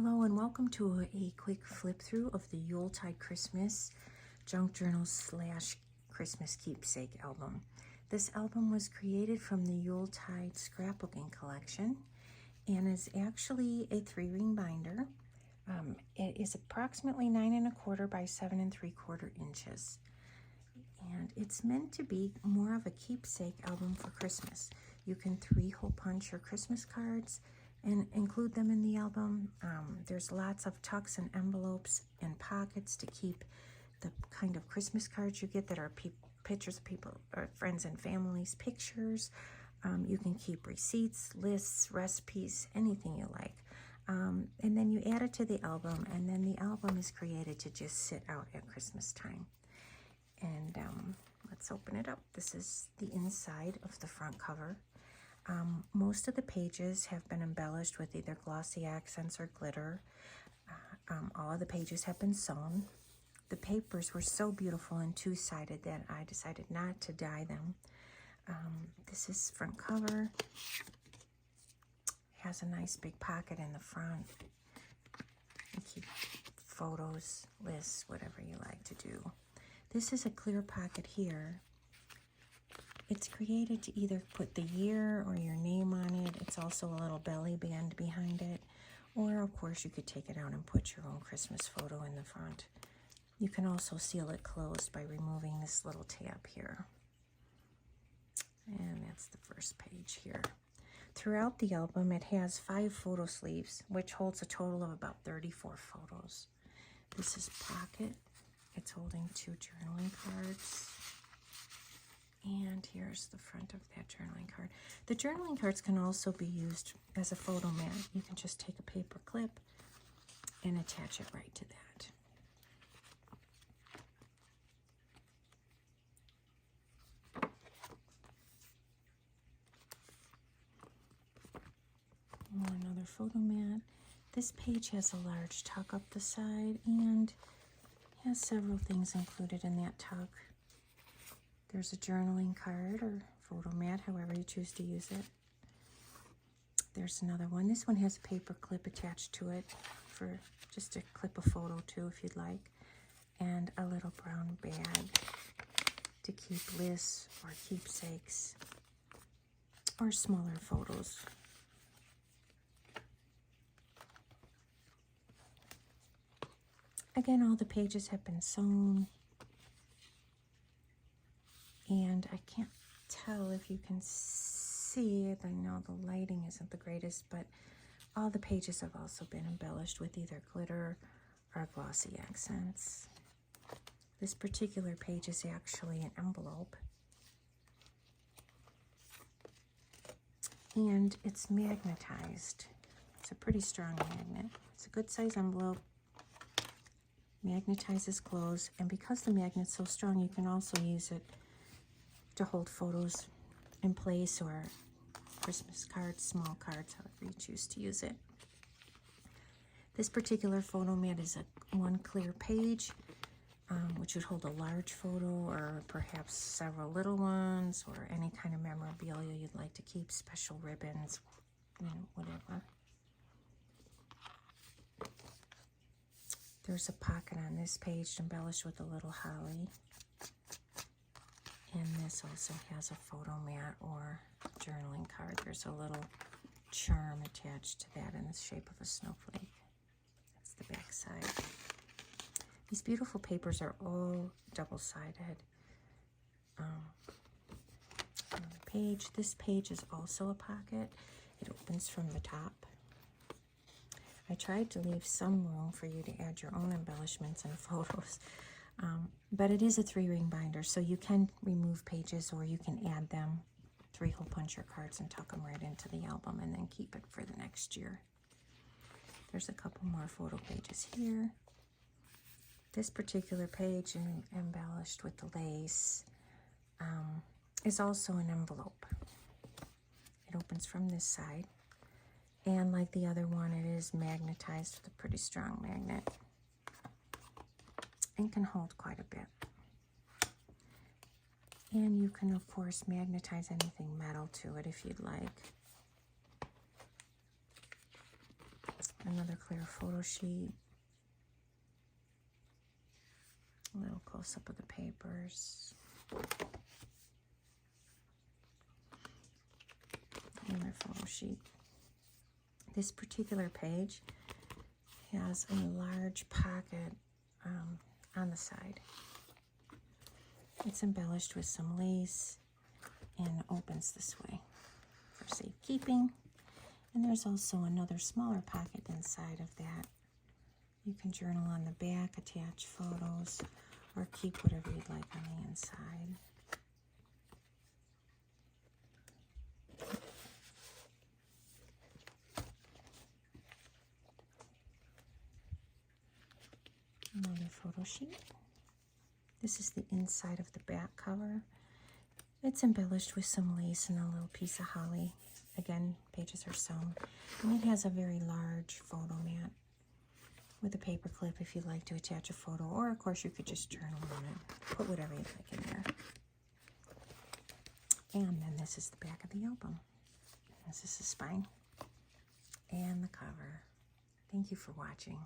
Hello and welcome to a quick flip through of the Yuletide Christmas Junk Journal / Christmas Keepsake Album. This album was created from the Yuletide scrapbooking collection and is actually a 3-ring binder. It is approximately 9 1/4 by 7 3/4 inches. And it's meant to be more of a keepsake album for Christmas. You can 3-hole punch your Christmas cards and include them in the album. There's lots of tucks and envelopes and pockets to keep the kind of Christmas cards you get that are pictures of people, or friends and families, pictures. You can keep receipts, lists, recipes, anything you like. And then you add it to the album, and then the album is created to just sit out at Christmas time. And let's open it up. This is the inside of the front cover. Most of the pages have been embellished with either glossy accents or glitter. All of the pages have been sewn. The papers were so beautiful and two-sided that I decided not to dye them. This is front cover. Has a nice big pocket in the front. You keep photos, lists, whatever you like to do. This is a clear pocket here. It's created to either put the year or your name on it. It's also a little belly band behind it. Or, of course, you could take it out and put your own Christmas photo in the front. You can also seal it closed by removing this little tab here. And that's the first page here. Throughout the album, it has 5 photo sleeves, which holds a total of about 34 photos. This is pocket. It's holding 2 journaling cards. And here's the front of that journaling card. The journaling cards can also be used as a photo mat. You can just take a paper clip and attach it right to that. Another photo mat. This page has a large tuck up the side and has several things included in that tuck. There's a journaling card or photo mat, however you choose to use it. There's another one. This one has a paper clip attached to it for just to clip a photo to if you'd like. And a little brown bag to keep lists or keepsakes or smaller photos. Again, all the pages have been sewn. And I can't tell if you can see it. I know the lighting isn't the greatest, but all the pages have also been embellished with either glitter or glossy accents. This particular page is actually an envelope. And it's magnetized. It's a pretty strong magnet. It's a good size envelope. Magnetizes closed. And because the magnet's so strong, you can also use it to hold photos in place or Christmas cards, small cards, however you choose to use it. This particular photo mat is one clear page, which would hold a large photo or perhaps several little ones or any kind of memorabilia you'd like to keep, special ribbons, whatever. There's a pocket on this page embellished with a little holly. And this also has a photo mat or journaling card. There's a little charm attached to that in the shape of a snowflake. That's the back side. These beautiful papers are all double-sided. This page is also a pocket. It opens from the top. I tried to leave some room for you to add your own embellishments and photos. But it is a 3-ring binder, so you can remove pages or you can add them, 3-hole punch your cards and tuck them right into the album and then keep it for the next year. There's a couple more photo pages here. This particular page, embellished with the lace, is also an envelope. It opens from this side, and like the other one, it is magnetized with a pretty strong magnet and can hold quite a bit. And you can, of course, magnetize anything metal to it if you'd like. Another clear photo sheet. A little close-up of the papers. Another photo sheet. This particular page has a large pocket on the side. It's embellished with some lace and opens this way for safekeeping. And there's also another smaller pocket inside of that. You can journal on the back, attach photos, or keep whatever you'd like on the inside. Another photo sheet. This is the inside of the back cover. It's embellished with some lace and a little piece of holly. Again, pages are sewn. And it has a very large photo mat with a paper clip if you'd like to attach a photo, or of course you could just journal on it. Put whatever you'd like in there. And then this is the back of the album. This is the spine and the cover. Thank you for watching.